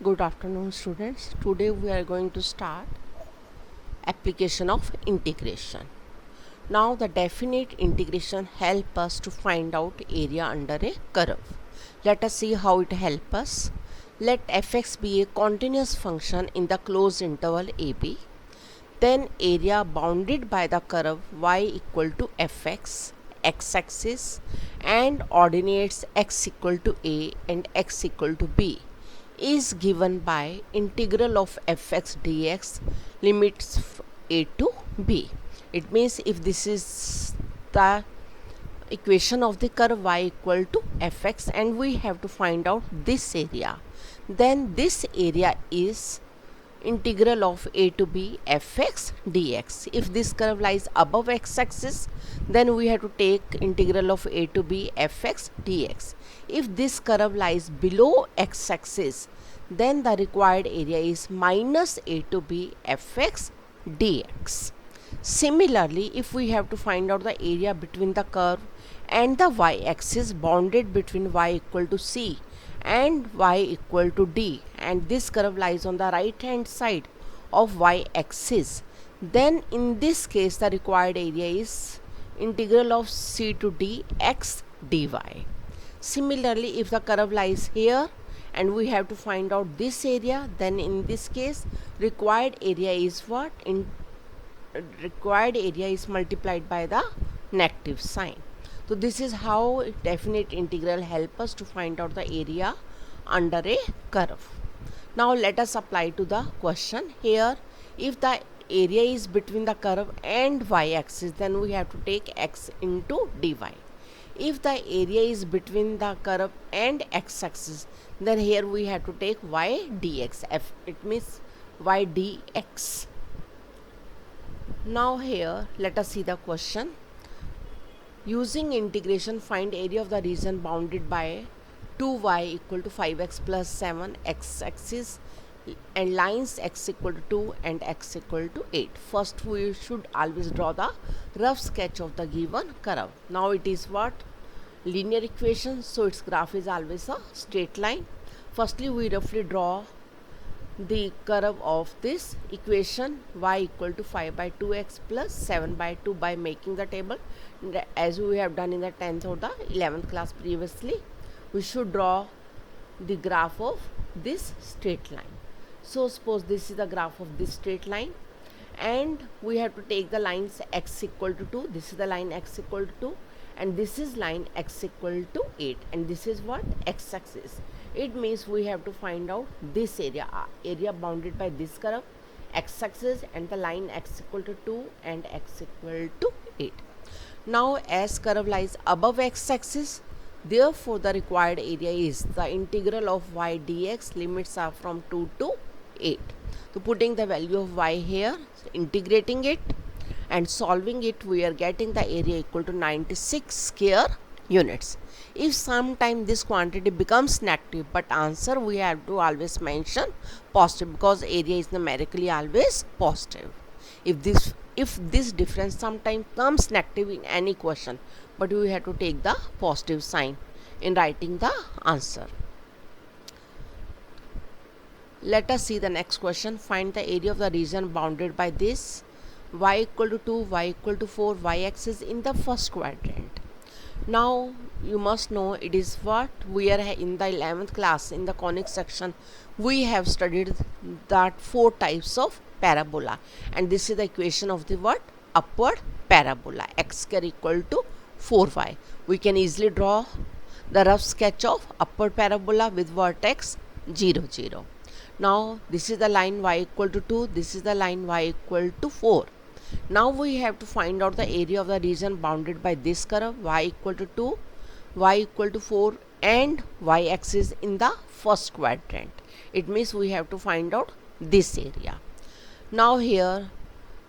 Good afternoon, students. Today we are going to start application of integration. Now the definite integration help us to find out area under a curve. Let us see how it help us. Let fx be a continuous function in the closed interval ab. Then area bounded by the curve y equal to fx, x-axis, and ordinates x equal to a and x equal to b is given by integral of fx dx limits a to b. It means if this is the equation of the curve y equal to fx and we have to find out this area, then this area is integral of a to b fx dx. If this curve lies above x-axis, then we have to take integral of a to b fx dx. If this curve lies below x-axis, then the required area is minus a to b fx dx. Similarly, if we have to find out the area between the curve and the y-axis bounded between y equal to c and y equal to d, and this curve lies on the right hand side of y-axis, then in this case the required area is integral of c to d x dy. Similarly, if the curve lies here and we have to find out this area, then in this case required area is what? Required area is multiplied by the negative sign. So this is how definite integral help us to find out the area under a curve. Now let us apply to the question. Here, if the area is between the curve and y-axis, then we have to take x into dy. If the area is between the curve and x-axis, then here we have to take y dx. It means y dx. Now here let us see the question. Using integration, find area of the region bounded by 2y equal to 5x plus 7 x-axis and lines x equal to 2 and x equal to 8. First we should always draw the rough sketch of the given curve. Now it is what? Linear equation, so its graph is always a straight line. Firstly we roughly draw the curve of this equation y equal to 5 by 2x plus 7 by 2 by making the table as we have done in the 10th or the 11th class previously. We should draw the graph of this straight line. So suppose this is the graph of this straight line and we have to take the lines x equal to 2, this is the line x equal to 2 and this is line x equal to 8 and this is what? X-axis. It means we have to find out this area bounded by this curve, x-axis, and the line x equal to 2 and x equal to 8. Now as curve lies above x-axis, therefore the required area is the integral of y dx, limits are from 2 to 8. So putting the value of y here, integrating it and solving it, we are getting the area equal to 96 square units. If sometime this quantity becomes negative, but answer we have to always mention positive because area is numerically always positive. If this difference sometime comes negative in any question, but we have to take the positive sign in writing the answer. Let us see the next question. Find the area of the region bounded by this y equal to 2, y equal to 4, y-axis in the first quadrant. Now you must know it is what we are in the 11th class in the conic section. We have studied that 4 types of parabola and this is the equation of the what? Upward parabola, x square equal to 4y. We can easily draw the rough sketch of upward parabola with vertex 0 0. Now this is the line y equal to 2, this is the line y equal to 4. Now we have to find out the area of the region bounded by this curve y equal to 2, y equal to 4 and y-axis in the first quadrant. It means we have to find out this area. Now here,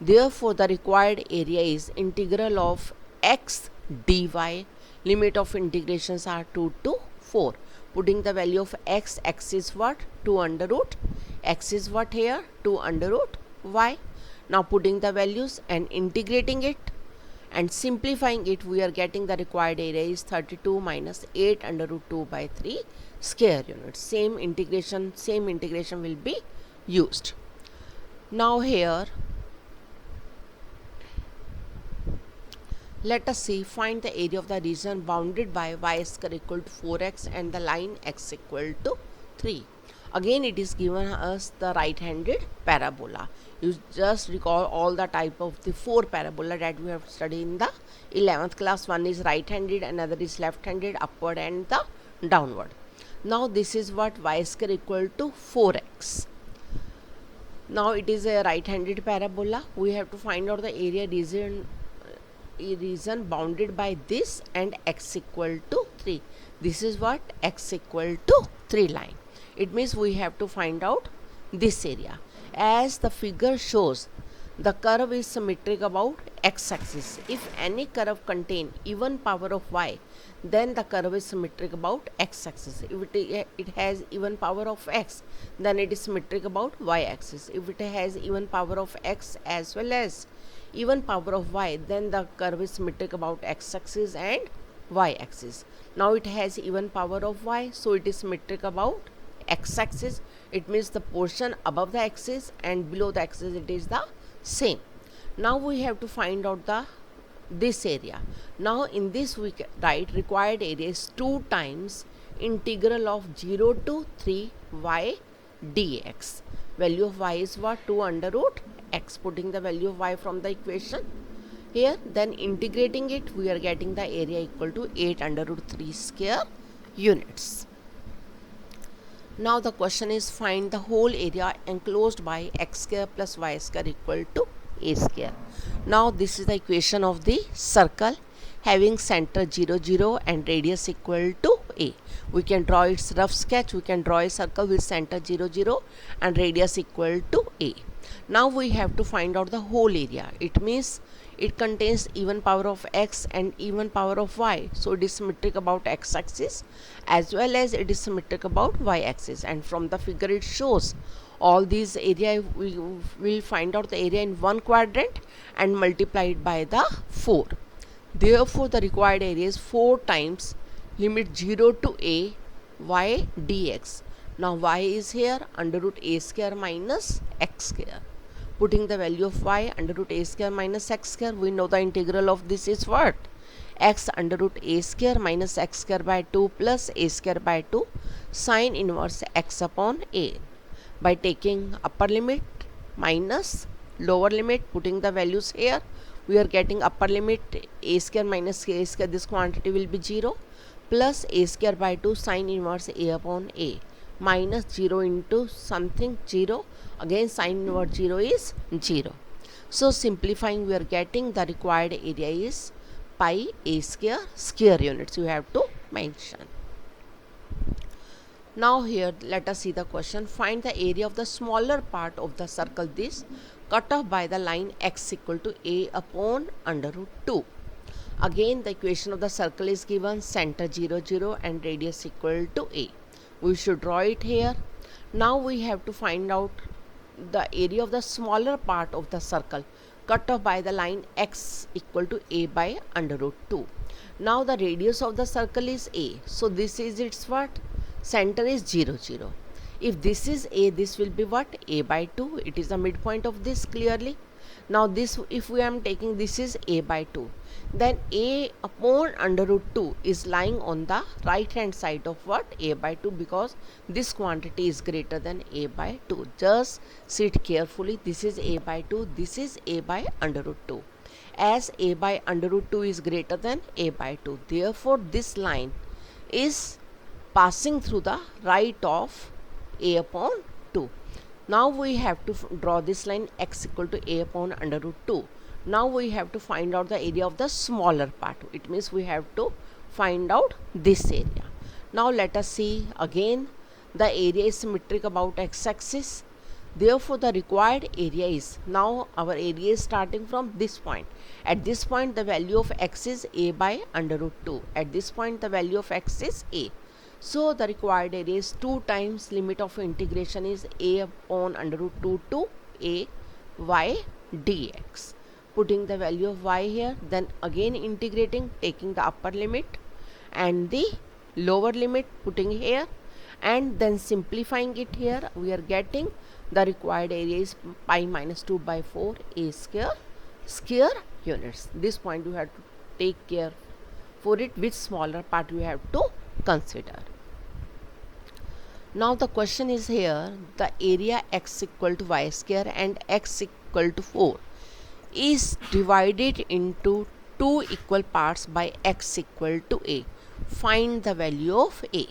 therefore the required area is integral of x dy, limit of integrations are 2 to 4. Putting the value of x is what? 2 under root, x is what here? 2 under root y. Now putting the values and integrating it and simplifying it, we are getting the required area is 32 minus 8 under root 2 by 3 square units. Same integration will be used. Now here let us see, find the area of the region bounded by y square equal to 4x and the line x equal to 3. Again it is given us the right-handed parabola. You just recall all the type of the 4 parabola that we have studied in the 11th class. One is right-handed, another is left-handed, upward and the downward. Now this is what y square equal to 4x. Now it is a right-handed parabola. We have to find out the area region bounded by this and x equal to 3. This is what x equal to 3 line. It means we have to find out this area. As the figure shows, the curve is symmetric about x-axis. If any curve contain even power of y, then the curve is symmetric about x-axis. If it has even power of x, then it is symmetric about y-axis. If it has even power of x as well as even power of y, then the curve is symmetric about x-axis and y-axis. Now it has even power of y, so it is symmetric about x-axis. It means the portion above the axis and below the axis it is the same. Now we have to find out this area. Now in this we write required area is 2 times integral of 0 to 3 y dx. Value of y is what? 2 under root x. Putting the value of y from the equation here, then integrating it, we are getting the area equal to 8 under root 3 square units. Now the question is, find the whole area enclosed by x square plus y square equal to a square. Now this is the equation of the circle having center 0 0 and radius equal to a. We can draw its rough sketch. We can draw a circle with center 0 0 and radius equal to a. Now we have to find out the whole area. It means it contains even power of x and even power of y, so it is symmetric about x-axis as well as it is symmetric about y-axis, and from the figure it shows all these area. We will find out the area in one quadrant and multiply it by the 4. Therefore the required area is 4 times limit 0 to a y dx. Now y is here under root a square minus x square. Putting the value of y under root a square minus x square, we know the integral of this is what? X under root a square minus x square by 2 plus a square by 2 sine inverse x upon a. By taking upper limit minus lower limit, putting the values here, we are getting upper limit a square minus a square, this quantity will be 0, plus a square by 2 sine inverse a upon a, minus 0 into something 0, again sine inverse 0 is 0. So simplifying, we are getting the required area is pi a square units you have to mention. Now here let us see the question. Find the area of the smaller part of the circle this cut off by the line x equal to a upon under root 2. Again the equation of the circle is given, center 0 0 and radius equal to a. We should draw it here. Now we have to find out the area of the smaller part of the circle cut off by the line x equal to a by under root 2. Now the radius of the circle is a, so this is its what? Center is 0 0. If this is a, this will be what? A by 2. It is the midpoint of this clearly. Now this, if we am taking this is a by 2, then a upon under root 2 is lying on the right hand side of what? A by 2, because this quantity is greater than a by 2. Just sit carefully. This is a by 2, this is a by under root 2. As a by under root 2 is greater than a by 2, therefore this line is passing through the right of a upon 2. Now we have to draw this line x equal to a upon under root 2. Now we have to find out the area of the smaller part. It means we have to find out this area. Now let us see again, the area is symmetric about x-axis. Therefore the required area is, now our area is starting from this point. At this point the value of x is a by under root 2. At this point the value of x is a. So the required area is 2 times limit of integration is a upon under root 2 to a y dx. putting the value of y here, then again integrating, taking the upper limit and the lower limit putting here, and then simplifying it here. We are getting the required area is pi minus 2 by 4 a square units. This point you have to take care for it, which smaller part you have to consider. Now the question is here, the area x equal to y square and x equal to 4 is divided into two equal parts by x equal to a. Find the value of a.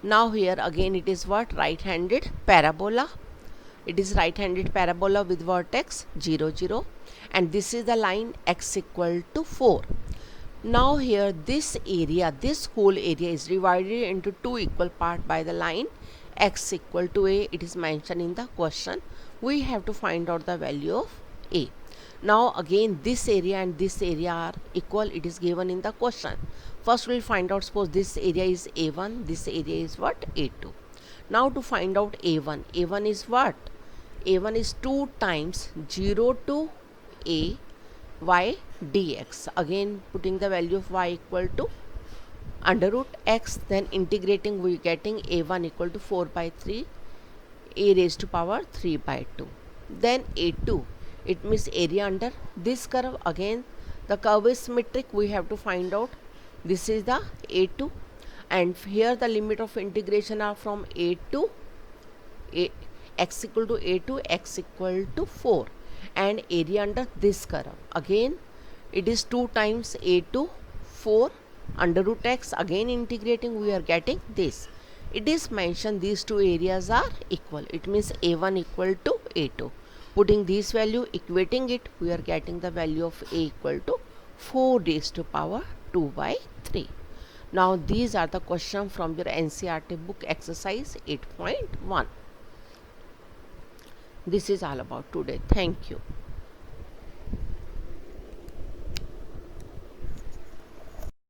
Now here again it is what? Right-handed parabola. It is right-handed parabola with vertex 0, 0, and this is the line x equal to 4. Now here this area, this whole area is divided into two equal part by the line x equal to a. It is mentioned in the question. We have to find out the value of a. Now again this area and this area are equal. It is given in the question. First we will find out, suppose this area is a1, this area is what? a2. Now to find out a1, a1 is what? a1 is 2 times 0 to a y dx. Again putting the value of y equal to under root x, then integrating, we getting a1 equal to 4 by 3 a raised to power 3 by 2. Then a2, it means area under this curve. Again the curve is symmetric, we have to find out. This is the a2, and here the limit of integration are from a to a, x equal to a to x equal to 4, and area under this curve. Again it is 2 times a to 4 under root x. Again integrating, we are getting this. It is mentioned these two areas are equal. It means a1 equal to a2. Putting this value, equating it, we are getting the value of a equal to 4 raised to power 2 by 3. Now these are the questions from your NCERT book exercise 8.1. This is all about today. Thank you.